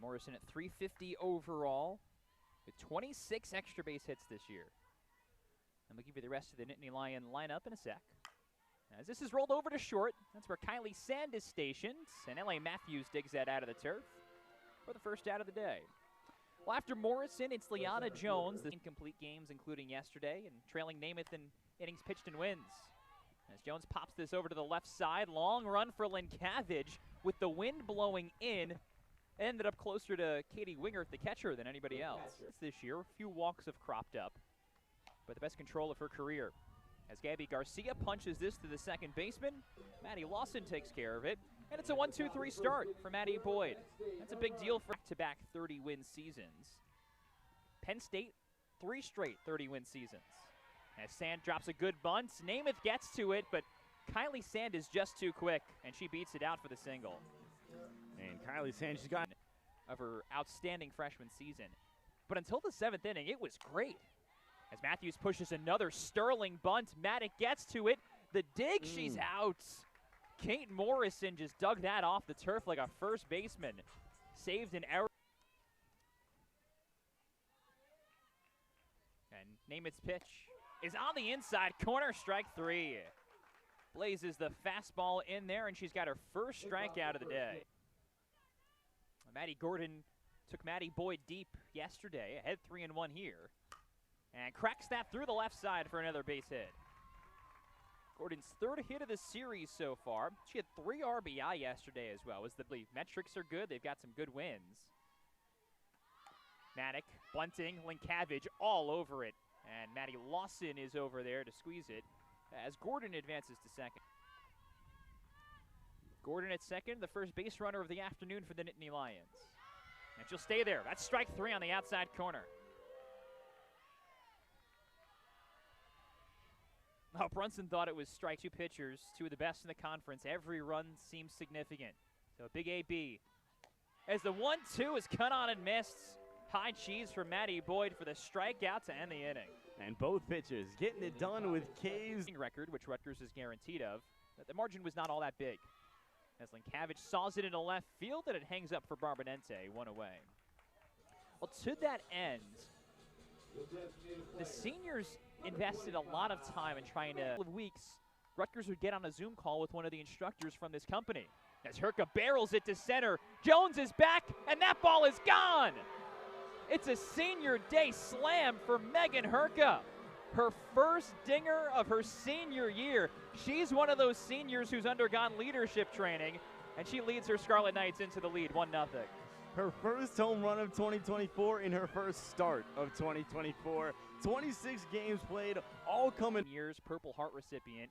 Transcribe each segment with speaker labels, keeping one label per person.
Speaker 1: Morrison at 350 overall with 26 extra base hits this year. And we'll give you the rest of the Nittany Lion lineup in a sec. As this is rolled over to short, that's where Kylie Sand is stationed, and L.A. Matthews digs that out of the turf for the first out of the day. Well, after Morrison, it's Liana Jones, the incomplete games including yesterday, and trailing Namath in innings pitched and wins. As Jones pops this over to the left side, long run for Linkavage with the wind blowing in. Ended up closer to Katie Wingert, the catcher, than anybody else. This year, a few walks have cropped up, but the best control of her career. As Gabby Garcia punches this to the second baseman, Maddie Lawson takes care of it, and it's a 1-2-3 start for Maddie Boyd. That's a big deal for back-to-back 30-win seasons. Penn State, 3 straight 30-win seasons. As Sand drops a good bunt, Namath gets to it, but Kylie Sand is just too quick, and she beats it out for the single.
Speaker 2: And Kylie Sand, she's got
Speaker 1: of her outstanding freshman season. But until the 7th inning, it was great. As Matthews pushes another sterling bunt, Maddock gets to it. The dig, she's out. Kate Morrison just dug that off the turf like a first baseman. Saved an error. And Namath's pitch is on the inside corner, strike 3. Blazes the fastball in there, and she's got her first strikeout of the day. Maddie Gordon took Maddie Boyd deep yesterday, ahead 3-1 here, and cracks that through the left side for another base hit. Gordon's 3rd hit of the series so far. She had 3 RBI yesterday as well. The metrics are good. They've got some good wins. Maddock bunting, Linkavage all over it, and Maddie Lawson is over there to squeeze it as Gordon advances to second. Gordon at second, the first base runner of the afternoon for the Nittany Lions. And she'll stay there. That's strike 3 on the outside corner. Oh, Brunson thought it was strike 2 pitchers, 2 of the best in the conference. Every run seems significant. So big AB. As the 1-2 is cut on and missed. High cheese for Maddie Boyd for the strikeout to end the inning.
Speaker 2: And both pitchers getting it done with K's
Speaker 1: record, which Rutgers is guaranteed of. The margin was not all that big. As Linkavage saws it into left field, and it hangs up for Barbonente, 1 away. Well, to that end, the seniors invested a lot of time in trying to, weeks, Rutgers would get on a Zoom call with one of the instructors from this company. As Herka barrels it to center, Jones is back, and that ball is gone! It's a senior day slam for Megan Herka. Her first dinger of her senior year. She's one of those seniors who's undergone leadership training, and she leads her Scarlet Knights into the lead, 1-0.
Speaker 2: Her first home run of 2024 in her first start of 2024. 26 games played, all coming
Speaker 1: years, Purple Heart recipient,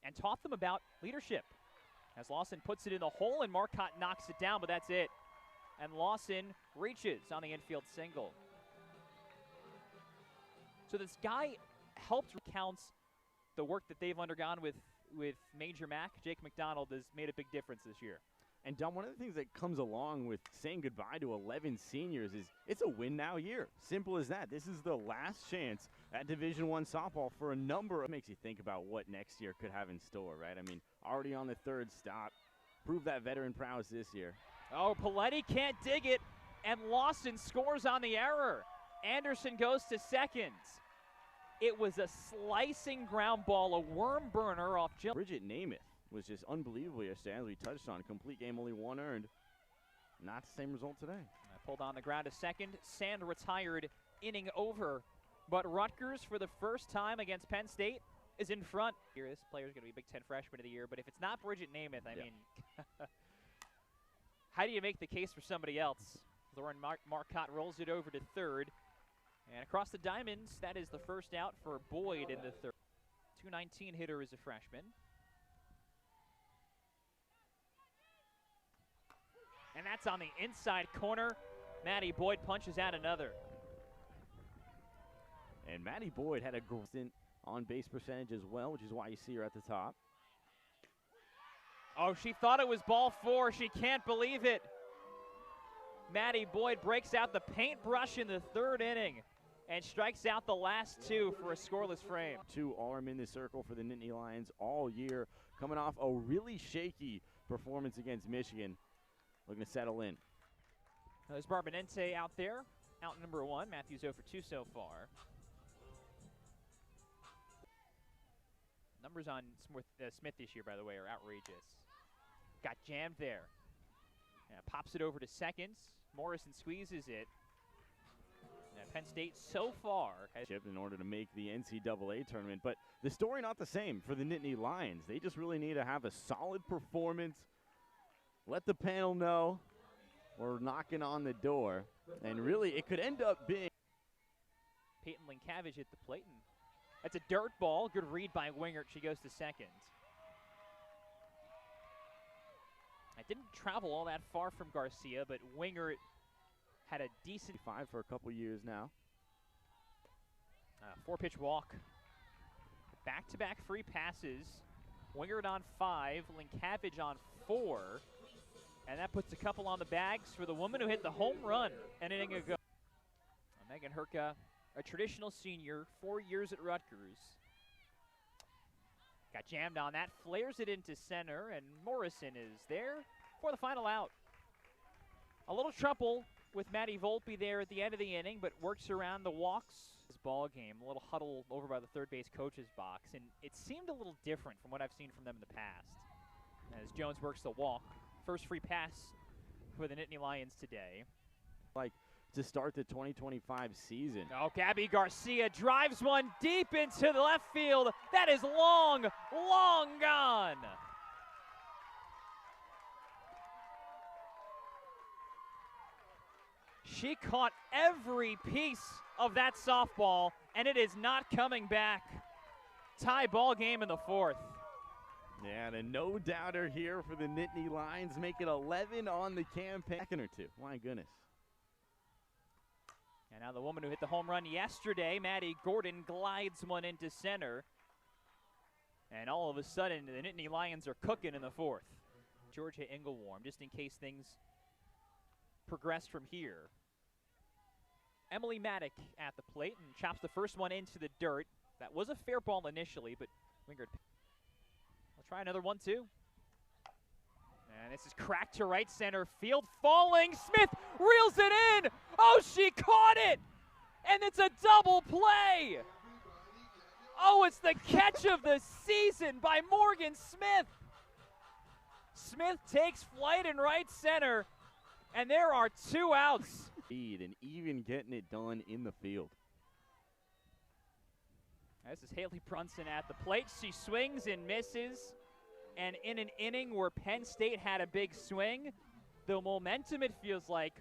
Speaker 1: and taught them about leadership. As Lawson puts it in the hole, and Marcotte knocks it down, but that's it. And Lawson reaches on the infield single. So this guy helped recounts the work that they've undergone with Major Mac. Jake McDonald has made a big difference this year.
Speaker 2: And Dom, one of the things that comes along with saying goodbye to 11 seniors is it's a win now year. Simple as that. This is the last chance at Division I softball for a number of, makes you think about what next year could have in store, right? I mean, already on the 3rd stop. Prove that veteran prowess this year.
Speaker 1: Oh, Paletti can't dig it, and Lawson scores on the error. Anderson goes to second. It was a slicing ground ball, a worm burner off Jill.
Speaker 2: Bridget Namath was just unbelievable yesterday, as we touched on. Complete game, only 1 earned. Not the same result today.
Speaker 1: Pulled on the ground to second. Sand retired, inning over. But Rutgers, for the first time against Penn State, is in front. Here, this player's going to be Big Ten Freshman of the Year, but if it's not Bridget Namath, I mean, how do you make the case for somebody else? Lauren Marcotte rolls it over to 3rd. And across the diamonds, that is the first out for Boyd in the 3rd. 219 hitter is a freshman. And that's on the inside corner. Maddie Boyd punches out another.
Speaker 2: And Maddie Boyd had a great on-base percentage as well, which is why you see her at the top.
Speaker 1: Oh, she thought it was ball 4. She can't believe it. Maddie Boyd breaks out the paintbrush in the 3rd inning and strikes out the last 2 for a scoreless frame.
Speaker 2: 2 arm in the circle for the Nittany Lions all year, coming off a really shaky performance against Michigan. Looking to settle in.
Speaker 1: There's Barbanente out there, out number 1. Matthews 0 for 2 so far. Numbers on Smith this year, by the way, are outrageous. Got jammed there. Pops it over to seconds. Morrison squeezes it. Penn State so far has
Speaker 2: in order to make the NCAA tournament, but the story not the same for the Nittany Lions. They just really need to have a solid performance. Let the panel know we're knocking on the door, and really it could end up being
Speaker 1: Peyton Linkavage at the plate. And that's a dirt ball. Good read by Wingert. She goes to second. I didn't travel all that far from Garcia, but Wingert had a decent
Speaker 2: 5 for a couple years now.
Speaker 1: 4-pitch walk. Back-to-back free passes. Wingert on 5, Linkavage on 4. And that puts a couple on the bags for the woman who hit the home run an inning ago. Megan Herka, a traditional senior, 4 years at Rutgers. Got jammed on that, flares it into center, and Morrison is there for the final out. A little trouble with Maddie Volpe there at the end of the inning, but works around the walks. This ball game, a little huddle over by the third base coach's box, and it seemed a little different from what I've seen from them in the past. As Jones works the walk, first free pass for the Nittany Lions today.
Speaker 2: Like to start the 2025 season.
Speaker 1: Oh, Gabby Garcia drives one deep into the left field. That is long, long gone. She caught every piece of that softball, and it is not coming back. Tie ball game in the 4th.
Speaker 2: Yeah, and a no-doubter here for the Nittany Lions, making 11 on the campaign. Second or two, my goodness.
Speaker 1: And now the woman who hit the home run yesterday, Maddie Gordon, glides one into center. And all of a sudden, the Nittany Lions are cooking in the 4th. Georgia Engelwarm, just in case things progress from here. Emily Maddock at the plate and chops the first one into the dirt. That was a fair ball initially, but Wingert. We'll try another one, too. And this is cracked to right center field. Falling. Smith reels it in. Oh, she caught it. And it's a double play. Oh, it's the catch of the season by Morgan Smith. Smith takes flight in right center, and there are 2 outs.
Speaker 2: And even getting it done in the field.
Speaker 1: This is Haley Brunson at the plate. She swings and misses. And in an inning where Penn State had a big swing, the momentum, it feels like.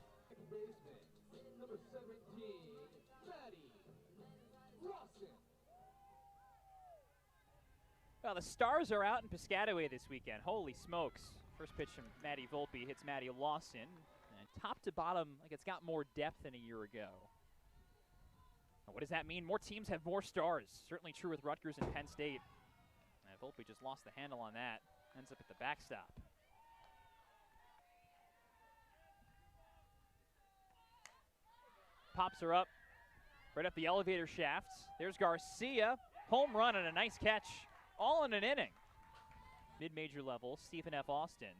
Speaker 1: Well, the Stars are out in Piscataway this weekend. Holy smokes. First pitch from Maddie Volpe hits Maddie Lawson. And top to bottom, like it's got more depth than a year ago. What does that mean? More teams have more stars. Certainly true with Rutgers and Penn State. And Volpe just lost the handle on that. Ends up at the backstop. Pops her up. Right up the elevator shafts. There's Garcia. Home run and a nice catch. All in an inning. Mid-major level, Stephen F. Austin.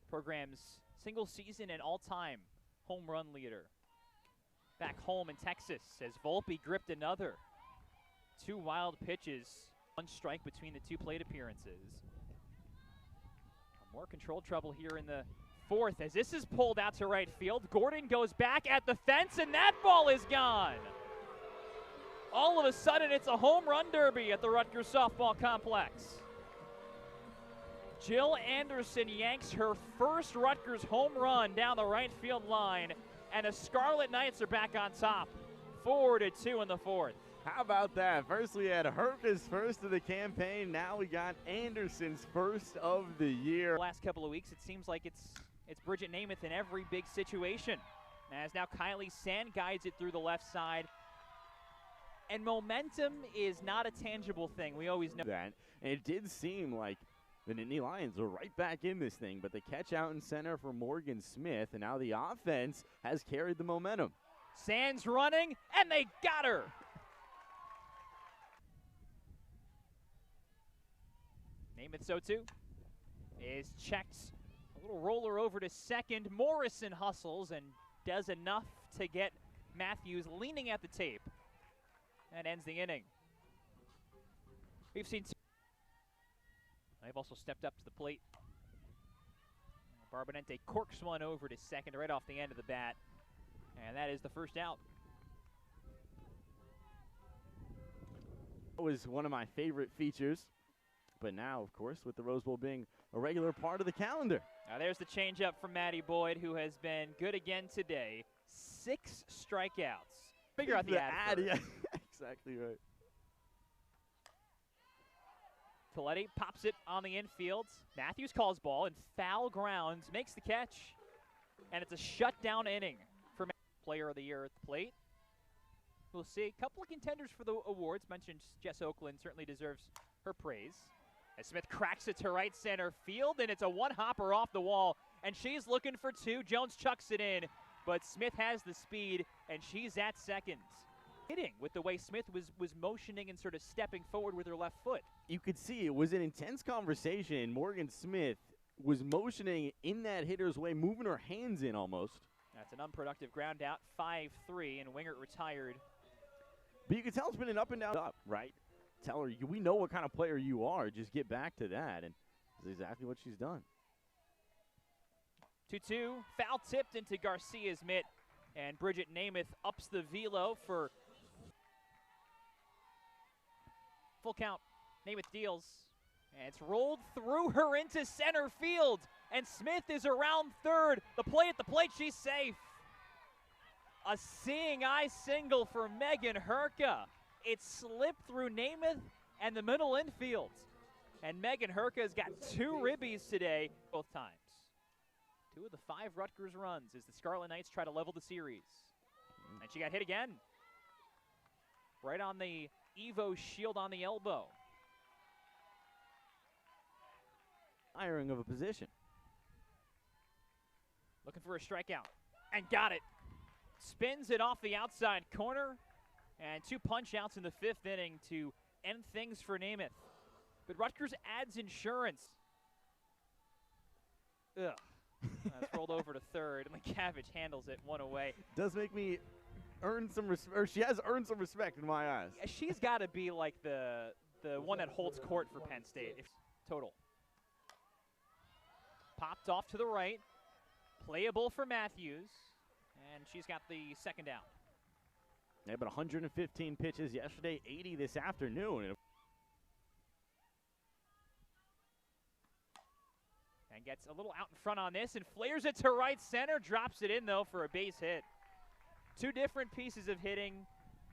Speaker 1: Program's single season and all-time home run leader. Back home in Texas as Volpe gripped another. 2 wild pitches. 1 strike between the 2 plate appearances. More controlled trouble here in the 4th as this is pulled out to right field. Gordon goes back at the fence and that ball is gone. All of a sudden it's a home run derby at the Rutgers softball complex. Jill Anderson yanks her first Rutgers home run down the right field line, and the Scarlet Knights are back on top, 4-2 in the 4th.
Speaker 2: How about that? First we had Herka's first of the campaign. Now we got Anderson's first of the year.
Speaker 1: Last couple of weeks, it seems like it's Bridget Namath in every big situation. As now Kylie Sand guides it through the left side. And momentum is not a tangible thing. We always know
Speaker 2: that. And it did seem like the Nittany Lions are right back in this thing, but the catch out in center for Morgan Smith, and now the offense has carried the momentum.
Speaker 1: Sands running, and they got her. Namath so too is checked little roller over to second. Morrison hustles and does enough to get Matthews leaning at the tape. That ends the inning. We've seen they've also stepped up to the plate. Barbonente corks one over to second right off the end of the bat. And that is the first out.
Speaker 2: That was one of my favorite features. But now, of course, with the Rose Bowl being a regular part of the calendar.
Speaker 1: Now there's the changeup from Matty Boyd, who has been good again today. 6 strikeouts. Figure out the ad.
Speaker 2: Yeah, exactly right.
Speaker 1: Toletti pops it on the infield. Matthews calls ball and foul grounds, makes the catch, and it's a shutdown inning for Player of the Year at the plate. We'll see. A couple of contenders for the awards. Mentioned Jess Oakland certainly deserves her praise. As Smith cracks it to right center field, and it's a one-hopper off the wall, and she's looking for 2. Jones chucks it in, but Smith has the speed, and she's at second. Hitting with the way Smith was motioning and sort of stepping forward with her left foot.
Speaker 2: You could see it was an intense conversation. Morgan Smith was motioning in that hitter's way, moving her hands in almost.
Speaker 1: That's an unproductive ground out, 5-3, and Wingert retired.
Speaker 2: But you can tell it's been an up and down up, right? Tell her, we know what kind of player you are. Just get back to that, and that's exactly what she's done.
Speaker 1: 2-2, foul tipped into Garcia's mitt, and Bridget Namath ups the velo for full count. Namath deals, and it's rolled through her into center field, and Smith is around third. The play at the plate, she's safe. A seeing eye single for Megan Herka. It slipped through Namath and the middle infield. And Megan Herka has got 2 ribbies today, both times. 2 of the 5 Rutgers runs as the Scarlet Knights try to level the series. And she got hit again. Right on the Evo shield on the elbow.
Speaker 2: Firing of a position.
Speaker 1: Looking for a strikeout. And got it. Spins it off the outside corner. And 2 punch outs in the 5th inning to end things for Namath. But Rutgers adds insurance. Ugh. That's rolled over to third, and Cabbage handles it 1 away.
Speaker 2: Does make me earn some respect, or she has earned some respect in my eyes.
Speaker 1: Yeah, she's got to be like the one that holds court for Penn State. Total. Popped off to the right. Playable for Matthews, and she's got the second out.
Speaker 2: Yeah, but 115 pitches yesterday, 80 this afternoon.
Speaker 1: And gets a little out in front on this and flares it to right center. Drops it in, though, for a base hit. 2 different pieces of hitting,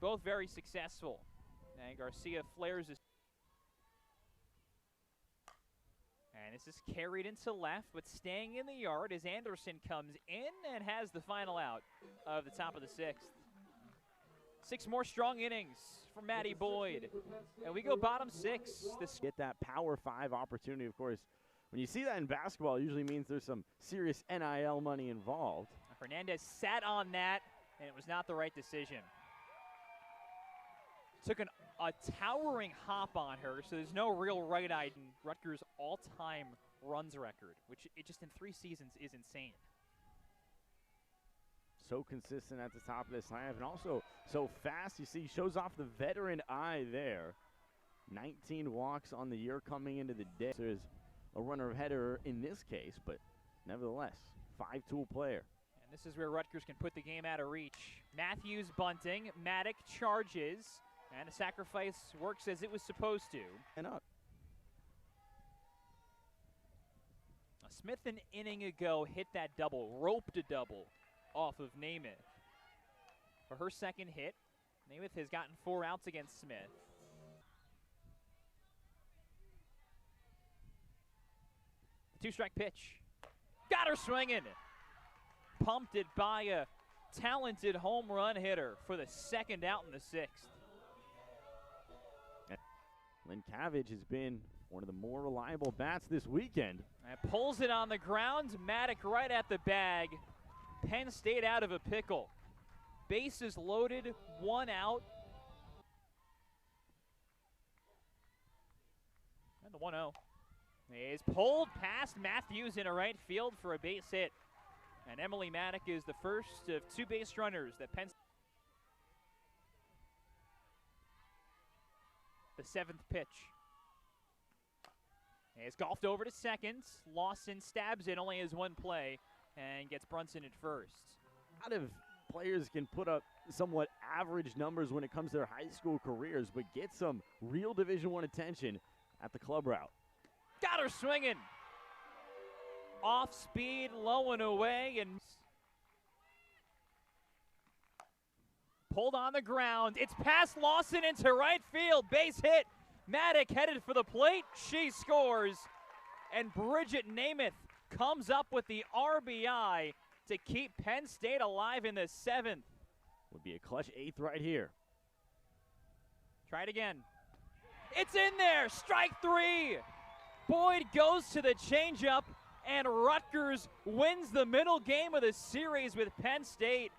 Speaker 1: both very successful. And Garcia flares this. And this is carried into left, but staying in the yard as Anderson comes in and has the final out of the top of the 6th. 6 more strong innings for Matty Boyd. And we go bottom 6.
Speaker 2: Get that Power 5 opportunity, of course. When you see that in basketball, it usually means there's some serious NIL money involved.
Speaker 1: Hernandez sat on that, and it was not the right decision. Took a towering hop on her, so there's no real right-eyed in Rutgers' all-time runs record, which it just in 3 seasons is insane.
Speaker 2: So consistent at the top of this lineup, and also so fast. You see, shows off the veteran eye there. 19 walks on the year coming into the day. So there's a runner header in this case, but nevertheless, 5-tool player.
Speaker 1: And this is where Rutgers can put the game out of reach. Matthews bunting, Maddock charges, and the sacrifice works as it was supposed to.
Speaker 2: And up.
Speaker 1: Smith an inning ago hit that double, roped a double off of Namath. For her second hit, Namath has gotten 4 outs against Smith. The 2-strike pitch. Got her swinging. Pumped it by a talented home run hitter for the second out in the 6th.
Speaker 2: Lynn Cabbage has been one of the more reliable bats this weekend.
Speaker 1: And pulls it on the ground. Maddock right at the bag. Penn State out of a pickle. Bases loaded, 1 out. And the 1-0. He's pulled past Matthews in a right field for a base hit. And Emily Maddock is the first of 2 base runners that Penn. The 7th pitch. He's golfed over to second. Lawson stabs it, only has 1 play, and gets Brunson at first.
Speaker 2: A lot of players can put up somewhat average numbers when it comes to their high school careers, but get some real Division I attention at the club route.
Speaker 1: Got her swinging. Off speed, low and away, and pulled on the ground. It's past Lawson into right field. Base hit. Maddock headed for the plate. She scores. And Bridget Namath comes up with the RBI to keep Penn State alive in the 7th.
Speaker 2: Would be a clutch 8th right here.
Speaker 1: Try it again. It's in there. Strike 3. Boyd goes to the changeup, and Rutgers wins the middle game of the series with Penn State.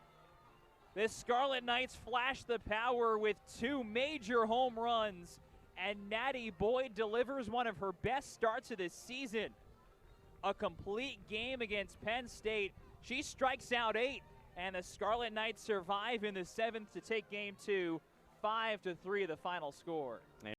Speaker 1: The Scarlet Knights flash the power with 2 major home runs, and Natty Boyd delivers one of her best starts of the season. A complete game against Penn State. She strikes out 8, and the Scarlet Knights survive in the 7th to take game 2, 5-3 the final score.